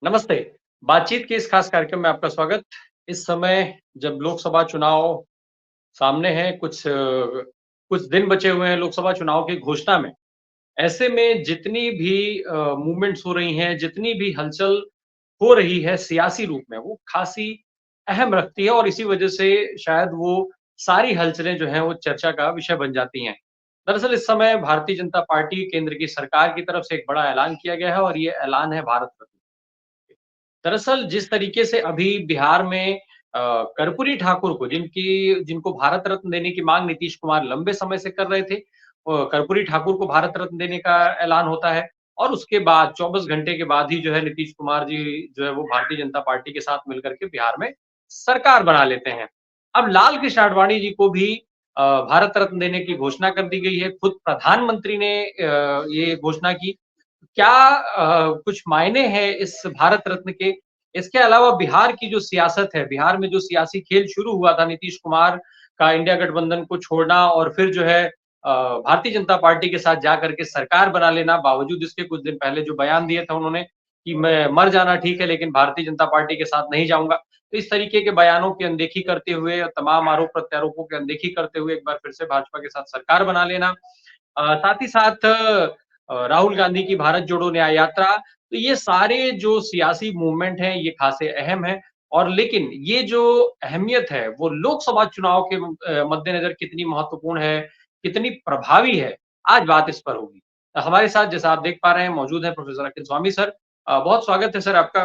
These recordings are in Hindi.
नमस्ते। बातचीत के इस खास कार्यक्रम में आपका स्वागत। इस समय जब लोकसभा चुनाव सामने हैं, कुछ दिन बचे हुए हैं लोकसभा चुनाव की घोषणा में। ऐसे में जितनी भी मूवमेंट्स हो रही हैं, जितनी भी हलचल हो रही है सियासी रूप में, वो खासी अहम रखती है और इसी वजह से शायद वो सारी हलचलें जो हैं, वो चर्चा का विषय बन जाती हैं। दरअसल इस समय भारतीय जनता पार्टी केंद्र की सरकार की तरफ से एक बड़ा ऐलान किया गया है और ये ऐलान है भारत रत्न। दरअसल जिस तरीके से अभी बिहार में कर्पूरी ठाकुर को जिनको भारत रत्न देने की मांग नीतीश कुमार लंबे समय से कर रहे थे, कर्पूरी ठाकुर को भारत रत्न देने का ऐलान होता है और उसके बाद 24 घंटे के बाद ही जो है नीतीश कुमार जी जो है वो भारतीय जनता पार्टी के साथ मिलकर के बिहार में सरकार बना लेते हैं। अब लाल कृष्ण आडवाणी जी को भी भारत रत्न देने की घोषणा कर दी गई है। खुद प्रधानमंत्री ने ये घोषणा की। क्या कुछ मायने हैं इस भारत रत्न के? इसके अलावा बिहार की जो सियासत है, बिहार में जो सियासी खेल शुरू हुआ था नीतीश कुमार का इंडिया गठबंधन को छोड़ना और फिर जो है भारतीय जनता पार्टी के साथ जाकर के सरकार बना लेना, बावजूद इसके कुछ दिन पहले जो बयान दिए थे उन्होंने कि मैं मर जाना ठीक है लेकिन भारतीय जनता पार्टी के साथ नहीं जाऊँगा। तो इस तरीके के बयानों की अनदेखी करते हुए और तमाम आरोप-प्रत्यारोपों की अनदेखी करते हुए एक बार फिर से भाजपा के साथ सरकार बना लेना। साथ ही साथ राहुल गांधी की भारत जोड़ो न्याय यात्रा, तो ये सारे जो सियासी मूवमेंट हैं, ये खासे अहम हैं और लेकिन ये जो अहमियत है, वो लोकसभा चुनाव के मद्देनज़र कितनी महत्वपूर्ण है, कितनी प्रभावी है, आज बात इस पर होगी। हमारे साथ जैसा आप देख पा रहे हैं मौजूद हैं प्रोफ़ेसर अखिल स्वामी सर। बहुत स्वागत है सर आपका।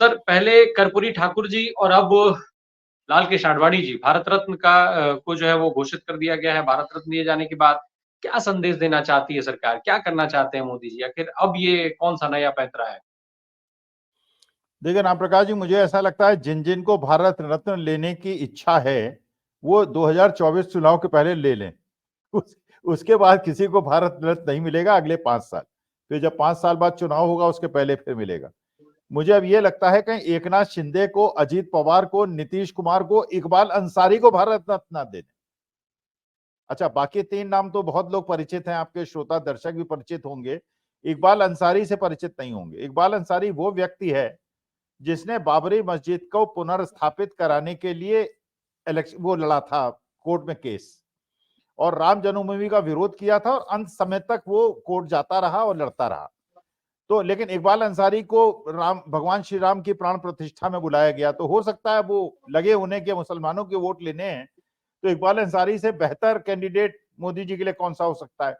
सर पहले कर्पूरी ठाकुर जी और अब लाल कृष्ण आडवाणी जी, भारत रत्न को जो है वो घोषित कर दिया गया है। भारत रत्न दिए जाने के बाद क्या संदेश देना चाहती है सरकार? क्या करना चाहते हैं मोदी जी? आखिर अब ये कौन-सा नया पैंतरा है? देखिए राम प्रकाश जी, मुझे ऐसा लगता है जिन जिन को भारत रत्न लेने की इच्छा है वो 2024 चुनाव के पहले ले लें। उसके बाद किसी को भारत रत्न नहीं मिलेगा अगले 5 साल। फिर जब 5 साल बाद चुनाव होगा उसके पहले फिर मिलेगा। मुझे अब ये लगता है कहीं एकनाथ शिंदे को, अजीत पवार को, नीतीश कुमार को, इकबाल अंसारी को भारत रत्न दे दें। अच्छा, बाकी 3 नाम तो बहुत लोग परिचित हैं, आपके श्रोता दर्शक भी परिचित होंगे। इकबाल अंसारी से परिचित नहीं होंगे। इकबाल अंसारी वो व्यक्ति है जिसने बाबरी मस्जिद को पुनर्स्थापित कराने के लिए इलेक्शन वो लड़ा था कोर्ट में केस, और राम जन्मभूमि का विरोध किया था और अंत समय तक वो कोर्ट जाता रहा और लड़ता रहा। तो लेकिन इकबाल अंसारी को भगवान श्री राम की प्राण प्रतिष्ठा में बुलाया गया, तो हो सकता है वो लगे होने के मुसलमानों के वोट लेने हैं, तो इकबाल अंसारी से बेहतर कैंडिडेट मोदी जी के लिए कौन सा हो सकता है।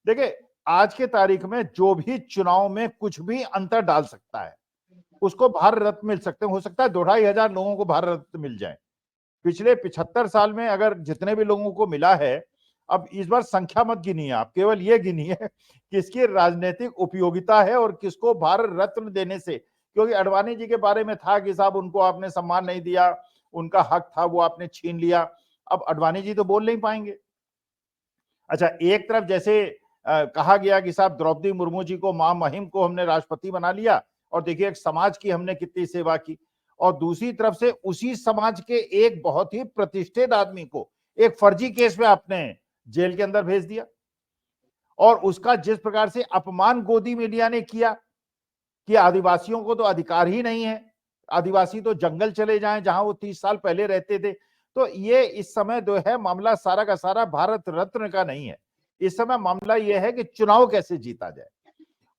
देखिए, आज के तारीख में जो भी चुनाव में कुछ भी अंतर डाल सकता है उसको भारत रत्न मिल सकते हैं। हो सकता है 2-2,500 लोगों को भारत रत्न मिल जाए। पिछले 75 साल में अगर जितने भी लोगों को मिला है, अब इस बार संख्या मत गिनिए, आप केवल ये गिनिए किसकी राजनीतिक उपयोगिता है और किसको भारत रत्न देने से, क्योंकि अडवाणी जी के बारे में था कि साहब उनको आपने सम्मान नहीं दिया, उनका हक था वो आपने छीन लिया। अब अडवाणी जी तो बोल नहीं पाएंगे। अच्छा, एक तरफ जैसे कहा गया कि साहब द्रौपदी मुर्मू जी को, मां महिम को हमने राष्ट्रपति बना लिया और देखिए एक समाज की हमने कितनी सेवा की, और दूसरी तरफ से उसी समाज के एक बहुत ही प्रतिष्ठित आदमी को एक फर्जी केस में आपने जेल के अंदर भेज दिया, और उसका जिस प्रकार से अपमान गोदी मीडिया ने किया कि आदिवासियों को तो अधिकार ही नहीं है, आदिवासी तो जंगल चले जाएं जहां वो 30 साल पहले रहते थे। तो ये इस समय जो है मामला सारा का सारा भारत रत्न का नहीं है। इस समय मामला यह है कि चुनाव कैसे जीता जाए,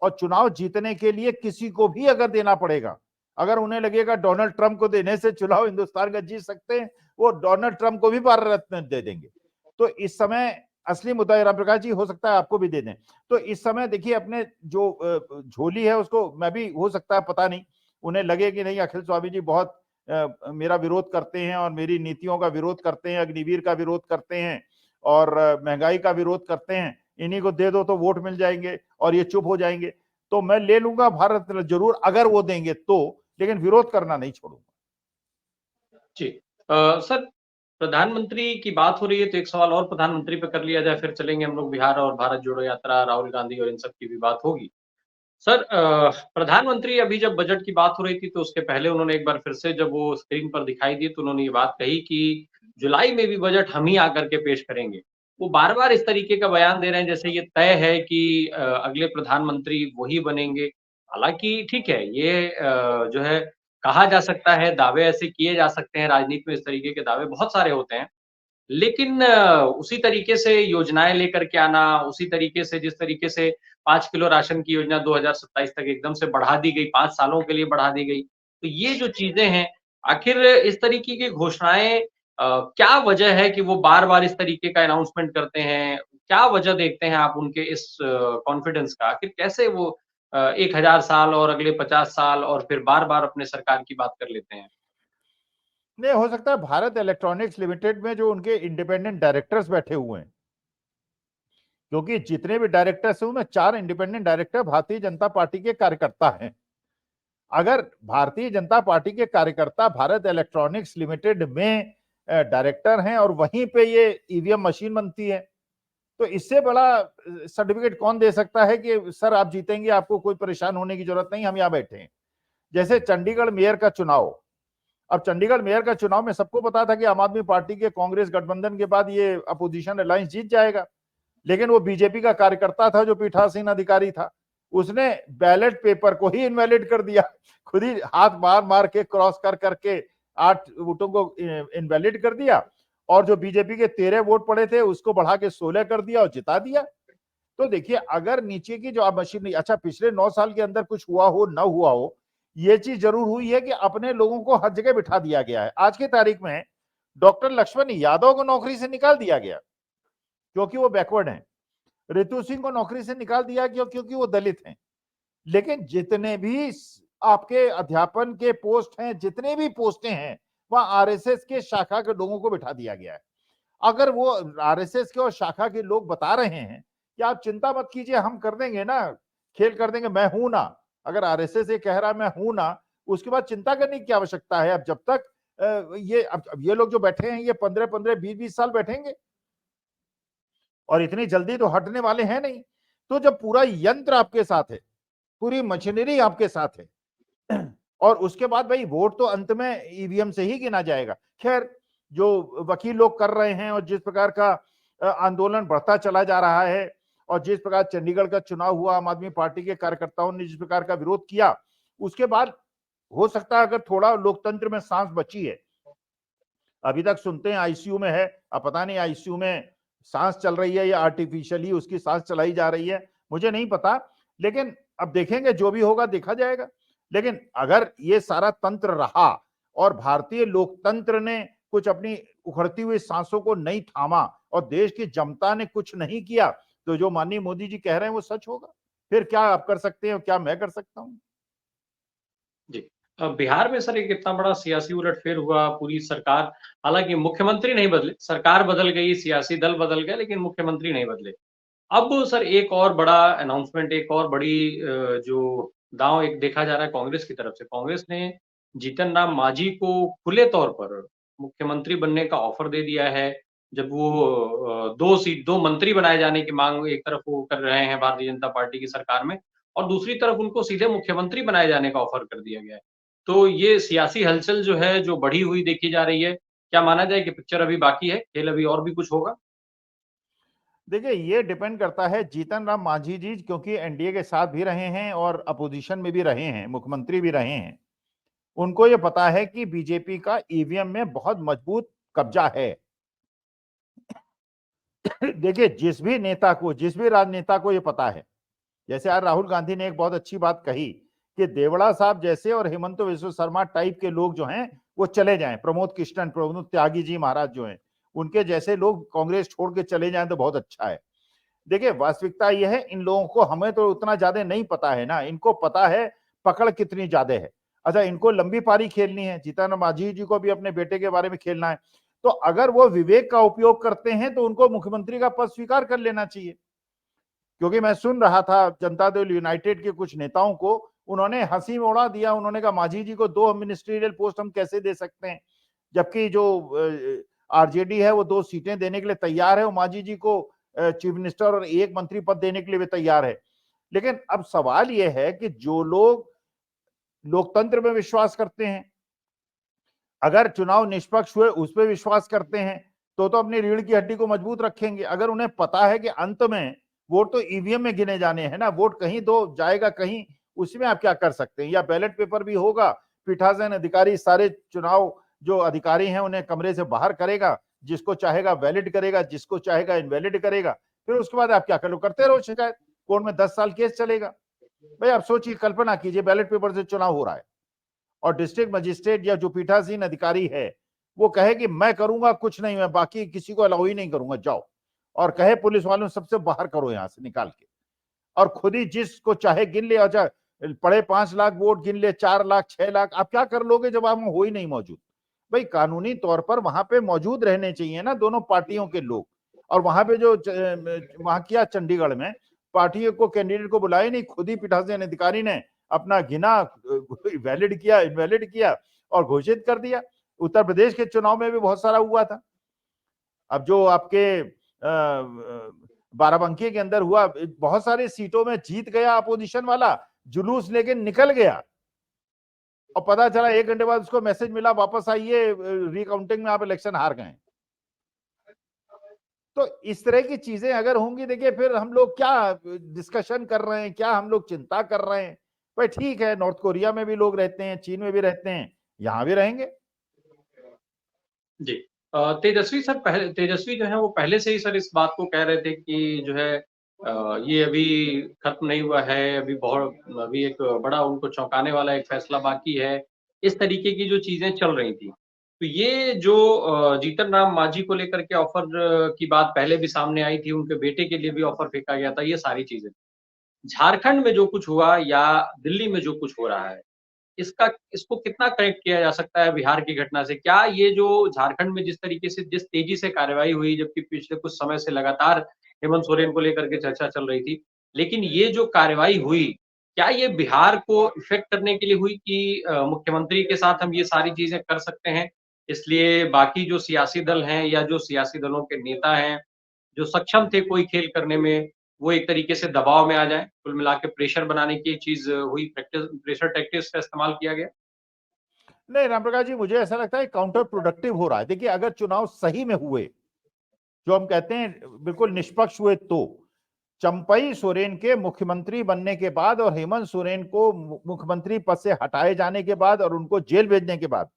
और चुनाव जीतने के लिए किसी को भी अगर देना पड़ेगा, अगर उन्हें लगेगा डोनाल्ड ट्रंप को देने से चुनाव हिंदुस्तान का जीत सकते हैं, वो डोनाल्ड ट्रंप को भी भारत रत्न दे देंगे। तो इस समय असली मुद्दा है, राम प्रकाश जी, हो सकता है आपको भी दे दें। तो इस समय देखिए अपने जो झोली है उसको, मैं भी हो सकता है पता नहीं उन्हें लगे कि नहीं अखिल स्वामी जी बहुत मेरा विरोध करते हैं और मेरी नीतियों का विरोध करते हैं, अग्निवीर का विरोध करते हैं और महंगाई का विरोध करते हैं, इन्हीं को दे दो तो वोट मिल जाएंगे और ये चुप हो जाएंगे। तो मैं ले लूंगा भारत रत्न जरूर अगर वो देंगे तो, लेकिन विरोध करना नहीं छोड़ूंगा। जी। सर प्रधानमंत्री की बात हो रही है तो एक सवाल और प्रधानमंत्री पे कर लिया जाए, फिर चलेंगे हम लोग बिहार और भारत जोड़ो यात्रा, राहुल गांधी और इन सब की भी बात होगी। सर प्रधानमंत्री अभी जब बजट की बात हो रही थी तो उसके पहले उन्होंने एक बार फिर से जब वो स्क्रीन पर दिखाई दिए तो उन्होंने ये बात कही कि जुलाई में भी बजट हम ही आकर के पेश करेंगे। वो बार-बार इस तरीके का बयान दे रहे हैं जैसे ये तय है कि अगले प्रधानमंत्री वही बनेंगे। हालाँकि ठीक है, ये जो है कहा जा सकता है, दावे ऐसे किए जा सकते हैं, राजनीति में इस तरीके के दावे बहुत सारे होते हैं। लेकिन उसी तरीके से योजनाएँ लेकर के आना, उसी तरीके से जिस तरीके से 5 किलो राशन की योजना 2027 तक एकदम से बढ़ा दी गई, 5 सालों के लिए बढ़ा दी गई। तो ये जो चीज़ें हैं, आखिर इस तरीके की घोषणाएँ क्या वजह है कि वो बार-बार इस तरीके का अनाउंसमेंट करते हैं? क्या वजह देखते हैं आप उनके इस कॉन्फिडेंस का? आखिर कैसे वो 1000 साल और अगले 50 साल और फिर बार-बार अपने सरकार की बात कर लेते हैं? नहीं, हो सकता है भारत इलेक्ट्रॉनिक्स लिमिटेड में जो उनके इंडिपेंडेंट डायरेक्टर्स बैठे हुए हैं, क्योंकि जितने भी डायरेक्टर्स हैं उनमें 4 independent director Bharatiya Janata party के कार्यकर्ता हैं। अगर भारतीय जनता पार्टी के कार्यकर्ता भारत इलेक्ट्रॉनिक्स लिमिटेड में डायरेक्टर हैं और वहीं पे ये ईवीएम मशीन बनती है, तो इससे बड़ा सर्टिफिकेट कौन दे सकता है कि सर आप जीतेंगे, आपको कोई परेशान होने की जरूरत नहीं, हम यहाँ बैठे हैं। जैसे चंडीगढ़ मेयर का चुनाव, अब चंडीगढ़ मेयर का चुनाव में सबको पता था कि आम आदमी पार्टी के कांग्रेस गठबंधन के बाद ये अपोजिशन अलायंस जीत जाएगा, लेकिन वो बीजेपी का कार्यकर्ता था जो पीठासीन अधिकारी था, उसने बैलेट पेपर को ही इनवैलिड कर दिया, खुद ही हाथ मार मार के क्रॉस कर करके 8 वोटों को इनवैलिड कर दिया, और जो बीजेपी के 13 वोट पड़े थे उसको बढ़ा के 16 कर दिया और जिता दिया। तो देखिए, अगर नीचे की जो अब मशीन, अच्छा पिछले 9 साल के अंदर कुछ हुआ हो ना हुआ हो, ये चीज जरूर हुई है कि अपने लोगों को हर जगह बिठा दिया गया है। आज की तारीख में डॉक्टर लक्ष्मण यादव को नौकरी से निकाल दिया गया क्योंकि वो बैकवर्ड हैं, रितु सिंह को नौकरी से निकाल दिया गया क्योंकि वो दलित हैं। लेकिन जितने भी आपके अध्यापन के पोस्ट हैं, जितने भी पोस्टें हैं, वहां आरएसएस के शाखा के लोगों को बिठा दिया गया है। अगर वो आरएसएस के और शाखा के लोग बता रहे हैं कि आप चिंता मत कीजिए, हम कर देंगे ना, खेल कर देंगे, मैं हूं ना, अगर आरएसएस ये कह रहा है मैं हूं ना, उसके बाद चिंता करने की क्या आवश्यकता है? अब जब तक अब ये लोग जो बैठे हैं ये 15-15 20-20 साल बैठेंगे और इतनी जल्दी तो हटने वाले हैं नहीं। तो जब पूरा यंत्र आपके साथ है, पूरी मशीनरी आपके साथ है, और उसके बाद भाई वोट तो अंत में ईवीएम से ही गिना जाएगा। खैर, जो वकील लोग कर रहे हैं और जिस प्रकार का आंदोलन बढ़ता चला जा रहा है, और जिस प्रकार चंडीगढ़ का चुनाव हुआ, आम आदमी पार्टी के कार्यकर्ताओं ने जिस प्रकार का विरोध किया, उसके बाद हो सकता है अगर थोड़ा लोकतंत्र में सांस बची है। अभी तक सुनते हैं आईसीयू में है, अब पता नहीं आईसीयू में सांस चल रही है या आर्टिफिशियली उसकी सांस चलाई जा रही है, मुझे नहीं पता। लेकिन अब देखेंगे, जो भी होगा देखा जाएगा। लेकिन अगर ये सारा तंत्र रहा और भारतीय लोकतंत्र ने कुछ अपनी उखड़ती हुई सांसों को नहीं थामा और देश की जनता ने कुछ नहीं किया, तो जो माननीय मोदी जी कह रहे हैं वो सच होगा। फिर क्या आप कर सकते हैं और क्या मैं कर सकता हूं? जी। बिहार में सर एक इतना बड़ा सियासी उलटफेर हुआ, पूरी सरकार, हालाँकि मुख्यमंत्री नहीं बदले, सरकार बदल गई, सियासी दल बदल गए, लेकिन मुख्यमंत्री नहीं बदले। अब सर एक और बड़ा अनाउंसमेंट, एक और बड़ी जो दाँव एक देखा जा रहा है कांग्रेस की तरफ से। कांग्रेस ने जीतन राम मांझी को खुले तौर पर मुख्यमंत्री बनने का ऑफर दे दिया है। जब वो 2 मंत्री बनाए जाने की माँग एक तरफ वो कर रहे हैं भारतीय जनता पार्टी की सरकार में, और दूसरी तरफ उनको सीधे मुख्यमंत्री बनाए जाने का ऑफर कर दिया गया है। तो ये सियासी हलचल जो है, जो बढ़ी हुई देखी जा रही है, क्या माना जाए कि पिक्चर अभी बाकी है, खेल अभी और भी कुछ होगा? देखिए, ये डिपेंड करता है जीतन राम मांझी जी, क्योंकि एनडीए के साथ भी रहे हैं और अपोजिशन में भी रहे हैं, मुख्यमंत्री भी रहे हैं। उनको ये पता है कि बीजेपी का ईवीएम में बहुत मजबूत कब्जा है। देखिए, जिस भी नेता को, जिस भी राजनेता को ये पता है, जैसे आज राहुल गांधी ने एक बहुत अच्छी बात कही कि देवड़ा साहब जैसे और हेमंत विश्व शर्मा टाइप के लोग जो हैं वो चले जाएं, प्रमोद कृष्णन, प्रमोद त्यागी जी महाराज जो हैं, उनके जैसे लोग कांग्रेस छोड़ के चले जाएं तो बहुत अच्छा है। देखिए, वास्तविकता यह है, इन लोगों को, हमें तो उतना ज्यादा नहीं पता है ना, इनको पता है पकड़ कितनी ज्यादा है। अच्छा, इनको लंबी पारी खेलनी है, जीतन मांझी जी को भी अपने बेटे के बारे में खेलना है, तो अगर वो विवेक का उपयोग करते हैं तो उनको मुख्यमंत्री का पद स्वीकार कर लेना चाहिए। क्योंकि मैं सुन रहा था जनता दल यूनाइटेड के कुछ नेताओं को, उन्होंने हंसी में उड़ा दिया, उन्होंने कहा मांझी जी को 2 मिनिस्ट्रियल पोस्ट हम कैसे दे सकते हैं, जबकि जो आरजेडी है वो 2 सीटें देने के लिए तैयार है, और मांझी जी को चीफ मिनिस्टर और 1 मंत्री पद देने के लिए भी तैयार है। लेकिन अब सवाल यह है कि जो लोग लोकतंत्र में विश्वास करते हैं, अगर चुनाव निष्पक्ष हुए उस पर विश्वास करते हैं, तो अपनी रीढ़ की हड्डी को मजबूत रखेंगे। अगर उन्हें पता है कि अंत में वोट तो ईवीएम में गिने जाने हैं ना, वोट कहीं तो जाएगा कहीं, उसमें आप क्या कर सकते हैं? या बैलेट पेपर भी होगा, पीठासीन अधिकारी सारे चुनाव जो अधिकारी हैं उन्हें कमरे से बाहर करेगा, जिसको चाहेगा वैलिड करेगा, जिसको चाहेगा इनवैलिड करेगा, फिर उसके बाद आप क्या करो, करते रहो शिकायत, कोर्ट में 10 साल केस चलेगा। भाई आप सोचिए, कल्पना कीजिए बैलेट पेपर से चुनाव हो रहा है और डिस्ट्रिक्ट मजिस्ट्रेट या जो पीठासीन अधिकारी है वो कहे कि मैं करूंगा कुछ नहीं, मैं बाकी किसी को अलाउ ही नहीं करूंगा, जाओ, और कहे पुलिस वालों सबसे बाहर करो यहां से निकाल के, और खुद ही जिसको चाहे गिन ले, अच्छा पड़े 5 लाख वोट गिन ले, 4 लाख 6 लाख, आप क्या कर लोगे जब आप हो ही नहीं मौजूद? भाई कानूनी तौर पर वहां पे मौजूद रहने चाहिए ना दोनों पार्टियों के लोग। और वहां पे जो वहां किया चंडीगढ़ में, पार्टियों को कैंडिडेट को बुलाया नहीं, खुद ही पीठासीन अधिकारी ने अपना गिना, वैलिड किया, इनवैलिड किया और घोषित कर दिया। उत्तर प्रदेश के चुनाव में भी बहुत सारा हुआ था। अब जो आपके बाराबंकी के अंदर हुआ, बहुत सारी सीटों में जीत गया अपोजिशन वाला, जुलूस लेके निकल गया और पता चला 1 घंटे बाद उसको मैसेज मिला वापस आइए, रिकाउंटिंग में आप इलेक्शन हार गए। तो इस तरह की चीजें अगर होंगी, देखिए फिर हम लोग क्या डिस्कशन कर रहे हैं, क्या हम लोग चिंता कर रहे हैं? भाई ठीक है, नॉर्थ कोरिया में भी लोग रहते हैं, चीन में भी रहते हैं, यहां भी रहेंगे। जी। तेजस्वी सर, पहले तेजस्वी जो है वो पहले से ही सर इस बात को कह रहे थे कि जो है ये अभी खत्म नहीं हुआ है, अभी एक बड़ा उनको चौंकाने वाला एक फैसला बाकी है। इस तरीके की जो चीज़ें चल रही थी। तो ये जो जीतन राम मांझी को लेकर के ऑफ़र की बात पहले भी सामने आई थी, उनके बेटे के लिए भी ऑफ़र फेंका गया था, ये सारी चीज़ें। झारखंड में जो कुछ हुआ या दिल्ली में जो कुछ हो रहा है, इसको कितना कनेक्ट किया जा सकता है बिहार की घटना से? क्या ये जो झारखंड में जिस तरीके से, जिस तेज़ी से कार्रवाई हुई, जबकि पिछले कुछ समय से लगातार हेमंत सोरेन को लेकर के चर्चा चल रही थी, लेकिन ये जो कार्रवाई हुई, क्या ये बिहार को इफ़ेक्ट करने के लिए हुई कि मुख्यमंत्री के साथ हम ये सारी चीज़ें कर सकते हैं, इसलिए बाकी जो सियासी दल हैं या जो सियासी दलों के नेता हैं, जो सक्षम थे कोई खेल करने में, वो एक तरीके से दबाव में आ जाएँ? कुल मिला के प्रेशर बनाने की चीज़ हुई, प्रेशर टैक्टिक्स का इस्तेमाल किया गया? नहीं रामप्रकाश जी, मुझे ऐसा लगता है काउंटर प्रोडक्टिव हो रहा है। देखिए अगर चुनाव सही में हुए, जो हम कहते हैं बिल्कुल निष्पक्ष हुए, तो चंपई सोरेन के मुख्यमंत्री बनने के बाद और हेमंत सोरेन को मुख्यमंत्री पद से हटाए जाने के बाद और उनको जेल भेजने के बाद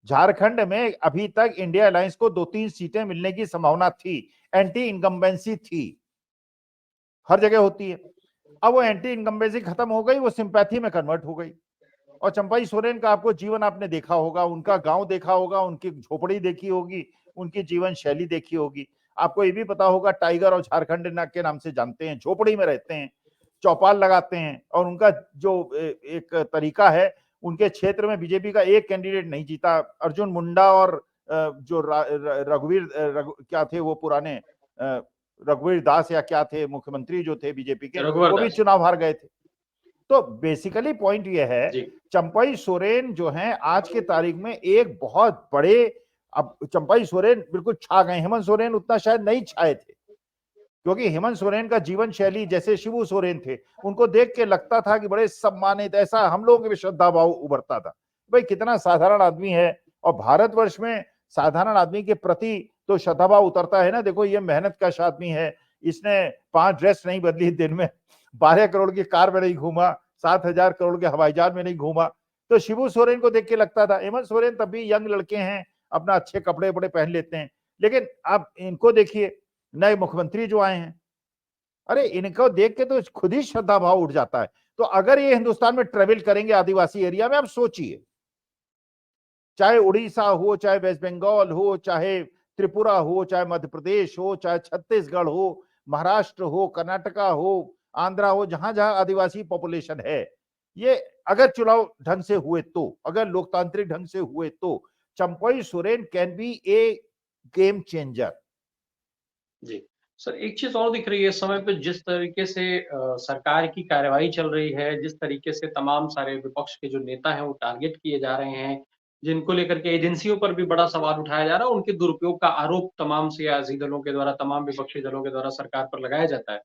झारखंड में अभी तक इंडिया अलायंस को 2-3 सीटें मिलने की संभावना थी। एंटी इनकम्बेंसी थी, हर जगह होती है। अब वो एंटी इनकम्बेंसी खत्म हो गई, वो सिंपैथी में कन्वर्ट हो गई। और चंपई सोरेन का आपको जीवन आपने देखा होगा, उनका गांव देखा होगा, उनकी झोपड़ी देखी होगी, उनकी जीवन शैली देखी होगी। आपको ये भी पता होगा टाइगर और झारखंड के नाम से जानते हैं, झोपड़ी में रहते हैं, चौपाल लगाते हैं, और उनका जो एक तरीका है, उनके क्षेत्र में बीजेपी का एक कैंडिडेट नहीं जीता। अर्जुन मुंडा और जो रघुवीर क्या थे वो पुराने, रघुवीर दास या क्या थे मुख्यमंत्री जो थे बीजेपी के, रघुवर वो भी दास। चुनाव हार गए थे। तो बेसिकली पॉइंट ये है, जी। चंपई सोरेन जो हैं आज के तारीख में एक बहुत बड़े, अब चंपई सोरेन बिल्कुल छा गए। हेमंत सोरेन उतना शायद नहीं छाए थे, क्योंकि हेमंत सोरेन का जीवन शैली, जैसे शिबू सोरेन थे, उनको देख के लगता था कि बड़े सम्मानित, ऐसा हम लोगों के भी श्रद्धा भाव उभरता था। भाई कितना साधारण आदमी है, और भारतवर्ष में साधारण आदमी के प्रति तो श्रद्धा भाव उतरता है ना। देखो ये मेहनत कश आदमी है, इसने 5 ड्रेस नहीं बदली दिन में, 12 करोड़ की कार में नहीं घूमा, 7,000 करोड़ के हवाई जहाज में नहीं घूमा। तो शिबू सोरेन को देख के लगता था। हेमंत सोरेन तब भी यंग लड़के हैं, अपना अच्छे कपड़े वपड़े पहन लेते हैं, लेकिन आप इनको देखिए, नए मुख्यमंत्री जो आए हैं, अरे इनको देख के तो खुद ही श्रद्धा भाव उठ जाता है। तो अगर ये हिंदुस्तान में ट्रेवल करेंगे आदिवासी एरिया में, आप सोचिए, चाहे उड़ीसा हो, चाहे वेस्ट बंगाल हो, चाहे त्रिपुरा हो, चाहे मध्य प्रदेश हो, चाहे छत्तीसगढ़ हो, महाराष्ट्र हो, कर्नाटका हो, आंध्रा हो, जहां जहां आदिवासी पॉपुलेशन है, ये अगर चुनाव ढंग से हुए तो, अगर लोकतांत्रिक ढंग से हुए तो, Champai Soren can be a game changer. जी। सर एक चीज़ और दिख रही है इस समय पे, जिस तरीके से सरकार की कार्रवाई चल रही है, जिस तरीके से तमाम सारे विपक्ष के जो नेता हैं वो टारगेट किए जा रहे हैं, जिनको लेकर के एजेंसियों पर भी बड़ा सवाल उठाया जा रहा है, उनके दुरुपयोग का आरोप तमाम सियासी दलों के द्वारा, तमाम विपक्षी दलों के द्वारा सरकार पर लगाया जाता है।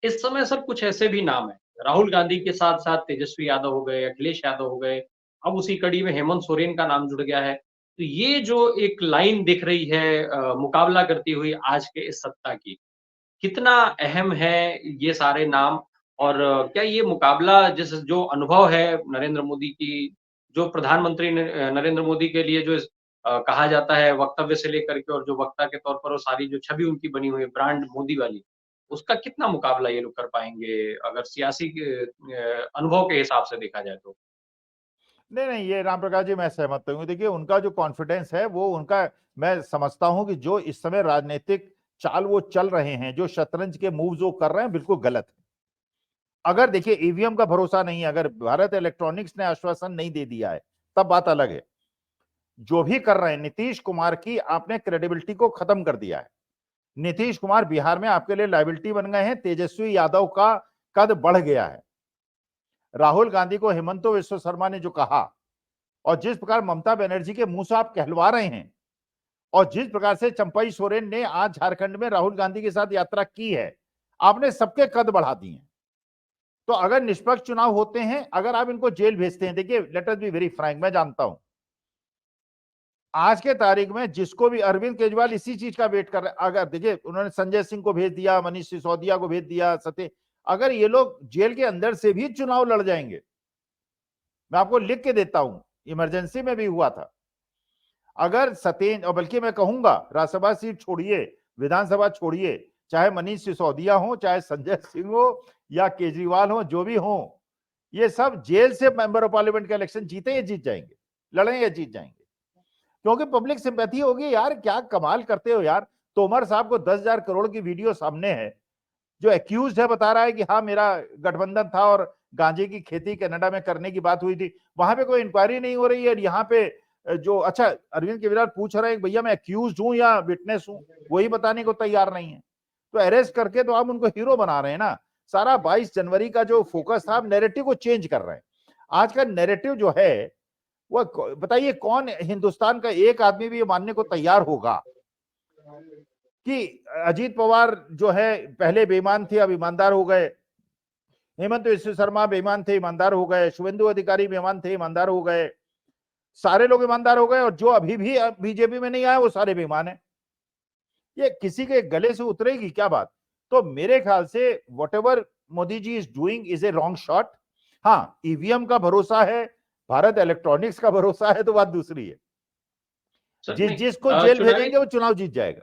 इस समय सर कुछ ऐसे भी नाम हैं, राहुल गांधी के साथ-साथ तेजस्वी यादव हो गए, अखिलेश यादव हो गए, अब उसी कड़ी में हेमंत सोरेन का नाम जुड़ गया है। तो ये जो एक लाइन दिख रही है मुकाबला करती हुई आज के इस सत्ता की, कितना अहम है ये सारे नाम? और क्या ये मुकाबला जो अनुभव है नरेंद्र मोदी की, जो प्रधानमंत्री नरेंद्र मोदी के लिए जो कहा जाता है वक्तव्य से लेकर के और जो वक्ता के तौर पर वो सारी जो छवि उनकी बनी हुई है ब्रांड मोदी वाली, उसका कितना मुकाबला ये लोग कर पाएँगे अगर सियासी अनुभव के हिसाब से देखा जाए तो? नहीं, नहीं, ये राम प्रकाश जी मैं सहमत हूँ। देखिए उनका जो कॉन्फिडेंस है वो उनका, मैं समझता हूँ कि जो इस समय राजनीतिक चाल वो चल रहे हैं, जो शतरंज के मूव्स वो कर रहे हैं, बिल्कुल गलत है। अगर देखिए ईवीएम का भरोसा नहीं है, अगर भारत इलेक्ट्रॉनिक्स ने आश्वासन नहीं दे दिया है, तब बात अलग है। जो भी कर रहे हैं, नीतीश कुमार की आपने क्रेडिबिलिटी को खत्म कर दिया है। नीतीश कुमार बिहार में आपके लिए लायबिलिटी बन गए हैं, तेजस्वी यादव का कद बढ़ गया है। राहुल गांधी को हेमंत विश्व शर्मा ने जो कहा और जिस प्रकार ममता बनर्जी के मुंह से आप कहलवा रहे हैं और जिस प्रकार से चंपई सोरेन ने आज झारखंड में राहुल गांधी के साथ यात्रा की है, आपने सबके कद बढ़ा दिए। तो अगर निष्पक्ष चुनाव होते हैं, अगर आप इनको जेल भेजते हैं, देखिए let us be very Frank, मैं जानता हूं आज के तारीख में जिसको भी अरविंद केजरीवाल इसी चीज का वेट कर रहे हैं। अगर देखिए उन्होंने संजय सिंह को भेज दिया, मनीष सिसोदिया को भेज दिया, सत्य, अगर ये लोग जेल के अंदर से भी चुनाव लड़ जाएंगे, मैं आपको लिख के देता हूं, इमरजेंसी में भी हुआ था। अगर सत्येंद्र, और बल्कि मैं कहूंगा राज्यसभा सीट छोड़िए, विधानसभा छोड़िए, चाहे मनीष सिसोदिया हो, चाहे संजय सिंह हो या केजरीवाल हो, जो भी हो, ये सब जेल से मेंबर ऑफ पार्लियामेंट का इलेक्शन जीते या जीत जाएंगे, लड़ें या जीत जाएंगे, क्योंकि पब्लिक सिंपैथी होगी। यार क्या कमाल करते हो यार, तोमर साहब को 10,000 करोड़ की वीडियो सामने है, जो एक्यूज है बता रहा है कि हाँ मेरा गठबंधन था और गांजे की खेती कनाडा में करने की बात हुई थी, वहां पे कोई इंक्वायरी नहीं हो रही है। यहाँ पे जो, अच्छा अरविंद केजरीवाल पूछ रहे हैं भैया मैं एक्यूज हूं या विटनेस हूं, वही बताने को तैयार नहीं है। तो अरेस्ट करके तो आप उनको हीरो बना रहे हैं ना। सारा 22 जनवरी का जो फोकस था, आप नैरेटिव को चेंज कर रहे हैं। आज का नैरेटिव जो है वो, बताइए कौन हिंदुस्तान का एक आदमी भी ये मानने को तैयार होगा कि अजीत पवार जो है पहले बेईमान थे अब ईमानदार हो गए, हेमंत विश्व शर्मा बेईमान थे ईमानदार हो गए, शुभेंदु अधिकारी बेईमान थे ईमानदार हो गए, सारे लोग ईमानदार हो गए, और जो अभी भी बीजेपी में नहीं आए वो सारे बेईमान है। ये किसी के गले से उतरेगी क्या बात? तो मेरे ख्याल से whatever Modi ji is doing is a wrong shot. हाँ, ईवीएम का भरोसा है, भारत इलेक्ट्रॉनिक्स का भरोसा है, तो बात दूसरी है। सर नहीं जिसको जेल चुनावी भेजेंगे वो चुनाव जीत जाएगा।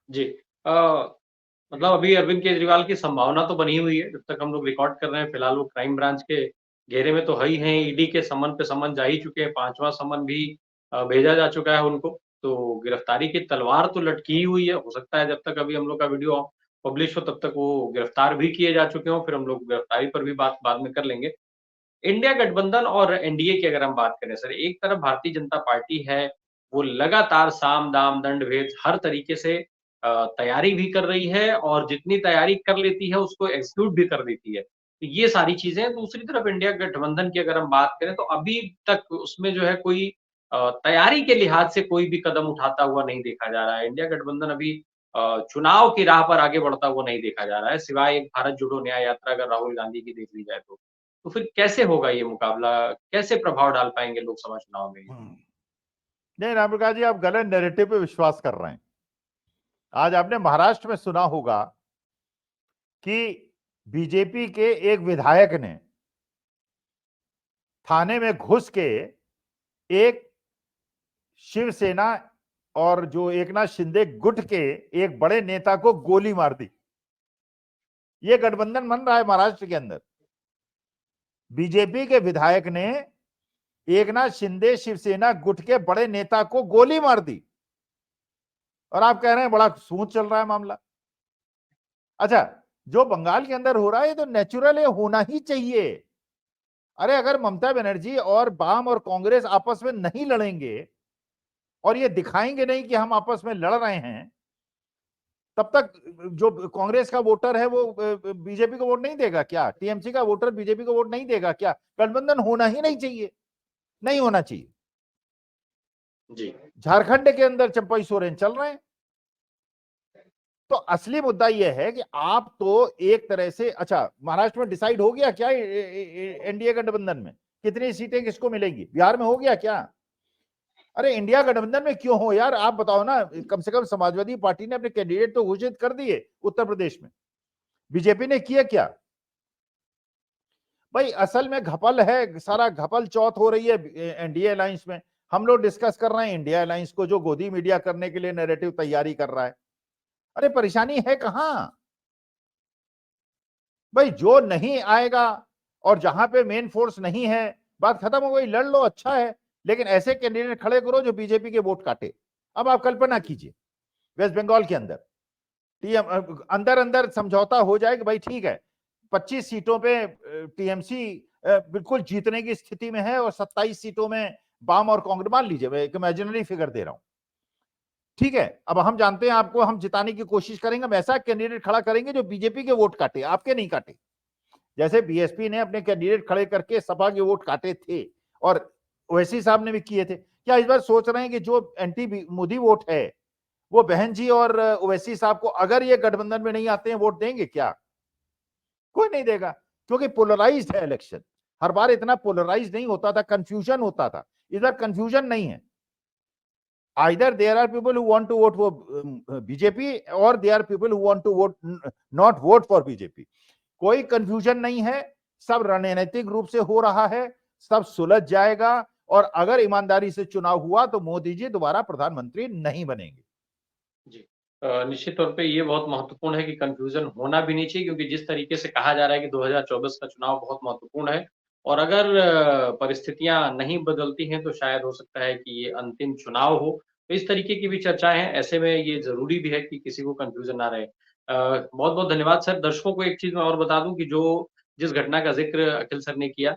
जी। मतलब अभी अरविंद केजरीवाल की संभावना तो बनी हुई है, जब तक हम लोग रिकॉर्ड कर रहे हैं, फिलहाल वो क्राइम ब्रांच के घेरे में तो है ही हैं, ईडी के समन पे समन जा ही चुके हैं, 5वां समन भी भेजा जा चुका है उनको, तो गिरफ्तारी की तलवार तो लटकी ही हुई है। हो सकता है जब तक अभी हम लोग का वीडियो पब्लिश हो तब तक वो गिरफ्तार भी किए जा चुके हों, फिर हम लोग गिरफ्तारी पर भी बात बाद में कर लेंगे। इंडिया गठबंधन और एनडीए की अगर हम बात करें सर, एक तरफ भारतीय जनता पार्टी है, वो लगातार साम, दाम, दंड, भेद हर तरीके से तैयारी भी कर रही है और जितनी तैयारी कर लेती है उसको एग्ज़ीक्यूट भी कर देती है। तो ये सारी चीज़ें हैं। दूसरी तरफ इंडिया गठबंधन की अगर हम बात करें तो अभी तक उसमें जो है कोई तैयारी के लिहाज से कोई भी कदम उठाता हुआ नहीं देखा जा रहा है। इंडिया गठबंधन अभी चुनाव की राह पर आगे बढ़ता हुआ नहीं देखा जा रहा है, सिवाय एक भारत जोड़ो न्याय यात्रा अगर राहुल गांधी की देख ली जाए तो। तो फिर कैसे होगा ये मुकाबला? कैसे प्रभाव डाल पाएँगे लोकसभा चुनाव में ये? नहीं राम प्रकाश जी, आप गलत नैरेटिव पे विश्वास कर रहे हैं। आज आपने महाराष्ट्र में सुना होगा कि बीजेपी के एक विधायक ने थाने में घुस के एक शिवसेना और जो एकनाथ शिंदे गुट के एक बड़े नेता को गोली मार दी। ये गठबंधन बन रहा है महाराष्ट्र के अंदर। बीजेपी के विधायक ने एकनाथ शिंदे शिवसेना गुट के बड़े नेता को गोली मार दी और आप कह रहे हैं बड़ा स्मूथ चल रहा है मामला। अच्छा, जो बंगाल के अंदर हो रहा है ये तो नेचुरल है, होना ही चाहिए। अरे अगर ममता बनर्जी और वाम और कांग्रेस आपस में नहीं लड़ेंगे और ये दिखाएंगे नहीं कि हम आपस में लड़ रहे हैं, तब तक जो कांग्रेस का वोटर है वो बीजेपी को वोट नहीं देगा क्या? टीएमसी का वोटर बीजेपी को वोट नहीं देगा क्या? गठबंधन होना ही नहीं चाहिए, नहीं होना चाहिए। जी। झारखंड के अंदर चंपई सोरेन चल रहे हैं। तो असली मुद्दा यह है कि आप तो एक तरह से, अच्छा महाराष्ट्र में डिसाइड हो गया क्या एनडीए गठबंधन में कितनी सीटें किसको मिलेंगी? बिहार में हो गया क्या? अरे इंडिया गठबंधन में क्यों हो यार, आप बताओ ना। कम से कम समाजवादी पार्टी ने अपने कैंडिडेट तो घोषित कर दिए उत्तर प्रदेश में, बीजेपी ने किया क्या? भाई असल में घपल है, सारा घपल चौथ हो रही है एनडीए अलायंस में। हम लोग डिस्कस कर रहे हैं इंडिया अलायंस को, जो गोदी मीडिया करने के लिए नैरेटिव तैयारी कर रहा है। अरे परेशानी है कहां भाई? जो नहीं आएगा और जहां पे मेन फोर्स नहीं है, बात खत्म हो गई, लड़ लो, अच्छा है, लेकिन ऐसे कैंडिडेट खड़े करो जो बीजेपी के वोट काटे। अब आप कल्पना कीजिए वेस्ट बंगाल के अंदर टीएम अंदर अंदर समझौता हो जाए कि भाई ठीक है 25 सीटों पे टीएमसी बिल्कुल जीतने की स्थिति में है और 27 सीटों में वाम और कांग्रेस, मान लीजिए मैं एक इमेजिनरी फिगर दे रहा हूं, ठीक है। अब हम जानते हैं आपको, हम जिताने की कोशिश करेंगे, हम ऐसा कैंडिडेट खड़ा करेंगे जो बीजेपी के वोट काटे, आपके नहीं काटे। जैसे बीएसपी ने अपने कैंडिडेट खड़े करके सपा के वोट काटे थे और ओवैसी साहब ने भी किए थे। क्या इस बार सोच रहे हैं कि जो एंटी मोदी वोट है वो बहन जी और ओवैसी साहब को, अगर ये गठबंधन में नहीं आते हैं, वोट देंगे क्या? कोई नहीं देगा, क्योंकि पोलराइज्ड है इलेक्शन। हर बार इतना पोलराइज नहीं होता था, कंफ्यूजन होता था, इस बार कंफ्यूजन नहीं है। Either there are people who want to vote for BJP और there are people who want to vote not vote for BJP. कोई कंफ्यूजन नहीं है, सब रणनीतिक रूप से हो रहा है, सब सुलझ जाएगा और अगर ईमानदारी से चुनाव हुआ तो मोदी जी दोबारा प्रधानमंत्री नहीं बनेंगे। जी। निश्चित तौर पे ये बहुत महत्वपूर्ण है कि कन्फ्यूज़न होना भी नहीं चाहिए, क्योंकि जिस तरीके से कहा जा रहा है कि 2024 का चुनाव बहुत महत्वपूर्ण है और अगर परिस्थितियाँ नहीं बदलती हैं तो शायद हो सकता है कि ये अंतिम चुनाव हो। तो इस तरीके की भी चर्चाएँ हैं, ऐसे में ये ज़रूरी भी है कि किसी को कन्फ्यूज़न ना रहे। बहुत-बहुत धन्यवाद सर। दर्शकों को एक चीज़ मैं और बता दूँ कि जो जिस घटना का ज़िक्र अखिल सर ने किया,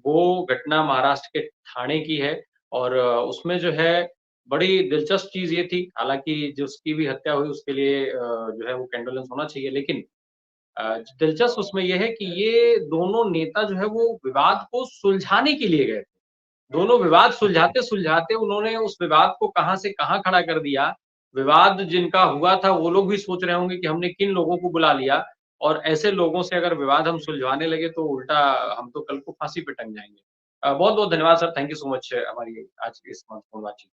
वो घटना महाराष्ट्र के ठाणे की है और उसमें जो है बड़ी दिलचस्प चीज़ ये थी, हालाँकि जिसकी भी हत्या हुई उसके लिए जो है वो कंडोलेंस होना चाहिए, लेकिन दिलचस्प उसमें ये है कि ये दोनों नेता जो है वो विवाद को सुलझाने के लिए गए थे। दोनों विवाद सुलझाते-सुलझाते उन्होंने उस विवाद को कहाँ से कहाँ खड़ा कर दिया। विवाद जिनका हुआ था वो लोग भी सोच रहे होंगे कि हमने किन लोगों को बुला लिया और ऐसे लोगों से अगर विवाद हम सुलझाने लगे तो उल्टा हम तो कल को फांसी पे टंग जाएँगे। बहुत-बहुत धन्यवाद sir, thank you so much हमारी आज की इस महत्वपूर्ण बातचीत